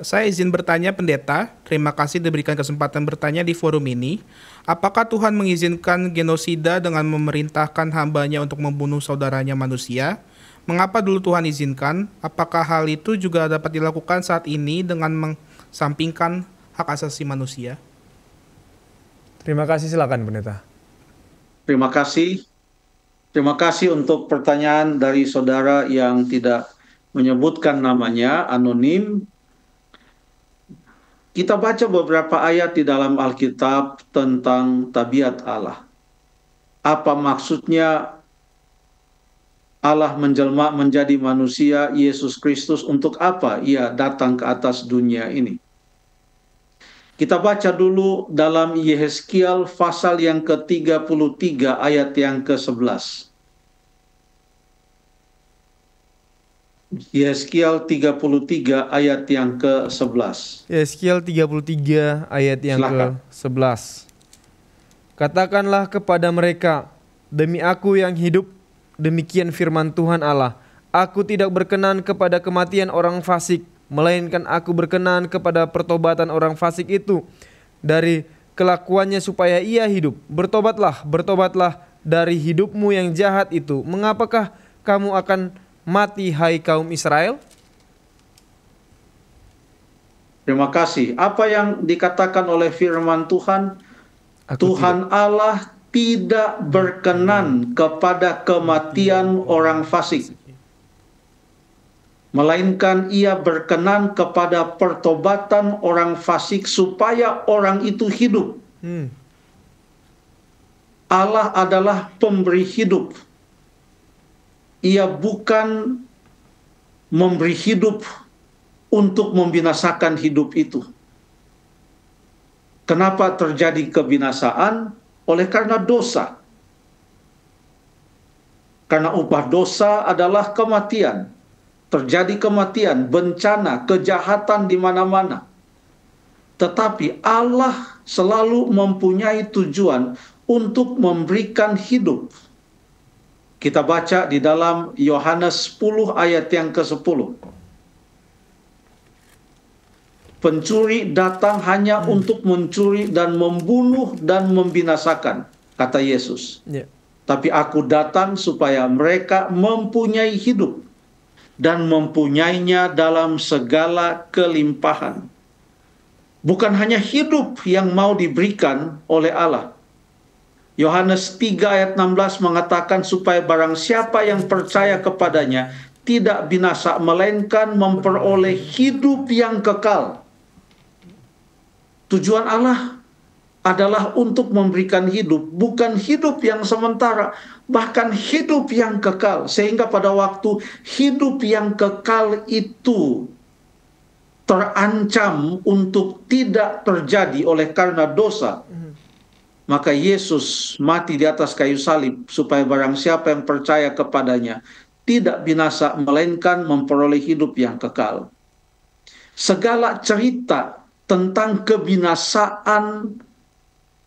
Saya izin bertanya, Pendeta. Terima kasih diberikan kesempatan bertanya di forum ini. Apakah Tuhan mengizinkan genosida dengan memerintahkan hambanya untuk membunuh saudaranya manusia? Mengapa dulu Tuhan izinkan? Apakah hal itu juga dapat dilakukan saat ini dengan mengesampingkan hak asasi manusia? Terima kasih, silakan pendeta. Terima kasih. Terima kasih untuk pertanyaan dari saudara yang tidak menyebutkan namanya, anonim. Kita baca beberapa ayat di dalam Alkitab tentang tabiat Allah. Apa maksudnya Allah menjelma menjadi manusia, Yesus Kristus, untuk apa ia datang ke atas dunia ini? Kita baca dulu dalam Yehezkiel pasal yang ke-33 ayat yang ke-11. Yehezkiel 33 ayat yang ke-11. Yeskiel 33 ayat yang Silakan. ke-11. Katakanlah kepada mereka, demi aku yang hidup, demikian firman Tuhan Allah, aku tidak berkenan kepada kematian orang fasik, melainkan aku berkenan kepada pertobatan orang fasik itu dari kelakuannya supaya ia hidup. Bertobatlah, bertobatlah dari hidupmu yang jahat itu. Mengapakah kamu akan mati, hai kaum Israel? Terima kasih. Apa yang dikatakan oleh firman Tuhan? Aku Tuhan Allah tidak berkenan kepada kematian orang fasik, melainkan ia berkenan kepada pertobatan orang fasik supaya orang itu hidup. Allah adalah pemberi hidup. Ia bukan memberi hidup untuk membinasakan hidup itu. Kenapa terjadi kebinasaan? Oleh karena dosa. Karena upah dosa adalah kematian. Terjadi kematian, bencana, kejahatan di mana-mana. Tetapi Allah selalu mempunyai tujuan untuk memberikan hidup. Kita baca di dalam Yohanes 10 ayat yang ke-10. Pencuri datang hanya untuk mencuri dan membunuh dan membinasakan, kata Yesus. Tapi aku datang supaya mereka mempunyai hidup dan mempunyainya dalam segala kelimpahan. Bukan hanya hidup yang mau diberikan oleh Allah. Yohanes 3 ayat 16 mengatakan supaya barang siapa yang percaya kepadanya tidak binasa, melainkan memperoleh hidup yang kekal. Tujuan Allah adalah untuk memberikan hidup, bukan hidup yang sementara, bahkan hidup yang kekal. Sehingga pada waktu hidup yang kekal itu terancam untuk tidak terjadi oleh karena dosa, maka Yesus mati di atas kayu salib supaya barang siapa yang percaya kepadanya tidak binasa, melainkan memperoleh hidup yang kekal. Segala cerita tentang kebinasaan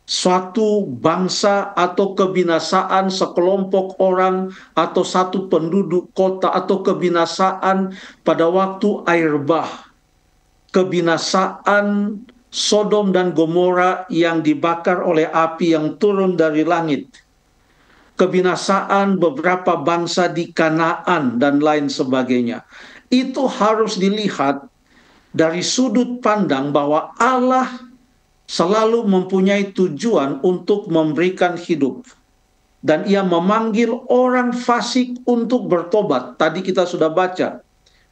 suatu bangsa atau kebinasaan sekelompok orang atau satu penduduk kota atau kebinasaan pada waktu air bah, kebinasaan Sodom dan Gomora yang dibakar oleh api yang turun dari langit, kebinasaan beberapa bangsa di Kanaan dan lain sebagainya. Itu harus dilihat dari sudut pandang bahwa Allah selalu mempunyai tujuan untuk memberikan hidup. Dan ia memanggil orang fasik untuk bertobat. Tadi kita sudah baca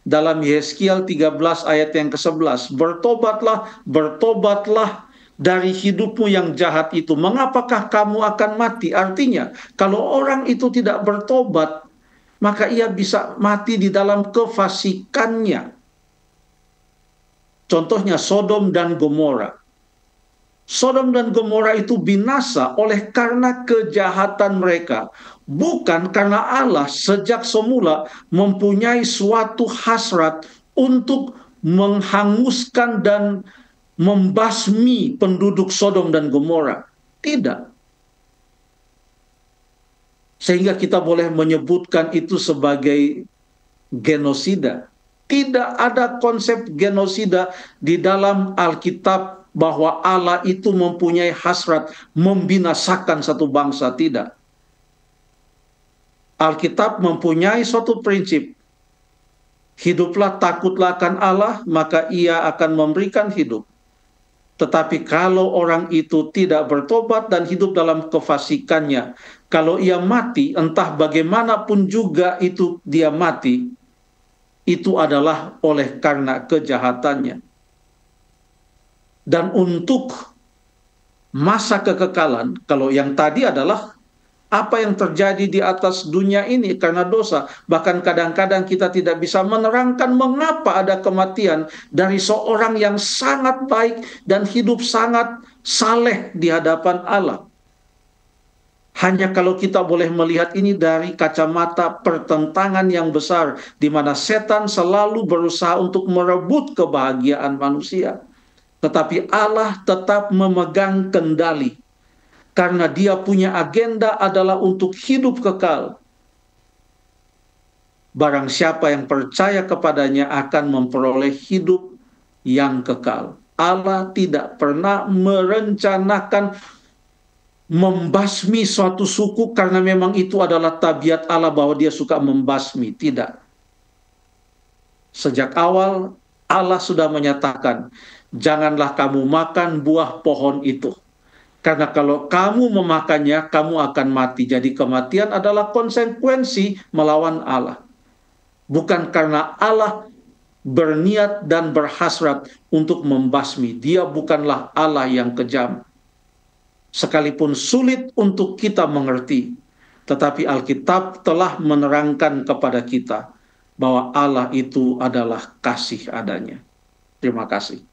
dalam Yehezkiel 13 ayat yang ke-11. Bertobatlah, bertobatlah dari hidupmu yang jahat itu. Mengapakah kamu akan mati? Artinya, kalau orang itu tidak bertobat, maka ia bisa mati di dalam kefasikannya. Contohnya Sodom dan Gomora. Sodom dan Gomora itu binasa oleh karena kejahatan mereka. Bukan karena Allah sejak semula mempunyai suatu hasrat untuk menghanguskan dan membasmi penduduk Sodom dan Gomora. Tidak. Sehingga kita boleh menyebutkan itu sebagai genosida. Tidak ada konsep genosida di dalam Alkitab bahwa Allah itu mempunyai hasrat membinasakan satu bangsa. Tidak. Alkitab mempunyai suatu prinsip. Hiduplah, takutlah akan Allah, maka ia akan memberikan hidup. Tetapi kalau orang itu tidak bertobat dan hidup dalam kefasikannya, kalau ia mati, entah bagaimanapun juga itu dia mati, itu adalah oleh karena kejahatannya. Dan untuk masa kekekalan, kalau yang tadi adalah apa yang terjadi di atas dunia ini karena dosa. Bahkan kadang-kadang kita tidak bisa menerangkan mengapa ada kematian dari seorang yang sangat baik dan hidup sangat saleh di hadapan Allah. Hanya kalau kita boleh melihat ini dari kacamata pertentangan yang besar, di mana setan selalu berusaha untuk merebut kebahagiaan manusia. Tetapi Allah tetap memegang kendali, karena dia punya agenda adalah untuk hidup kekal. Barang siapa yang percaya kepadanya akan memperoleh hidup yang kekal. Allah tidak pernah merencanakan membasmi suatu suku karena memang itu adalah tabiat Allah bahwa dia suka membasmi. Tidak. Sejak awal Allah sudah menyatakan, janganlah kamu makan buah pohon itu. Karena kalau kamu memakannya, kamu akan mati. Jadi kematian adalah konsekuensi melawan Allah. Bukan karena Allah berniat dan berhasrat untuk membasmi. Dia bukanlah Allah yang kejam. Sekalipun sulit untuk kita mengerti, tetapi Alkitab telah menerangkan kepada kita bahwa Allah itu adalah kasih adanya. Terima kasih.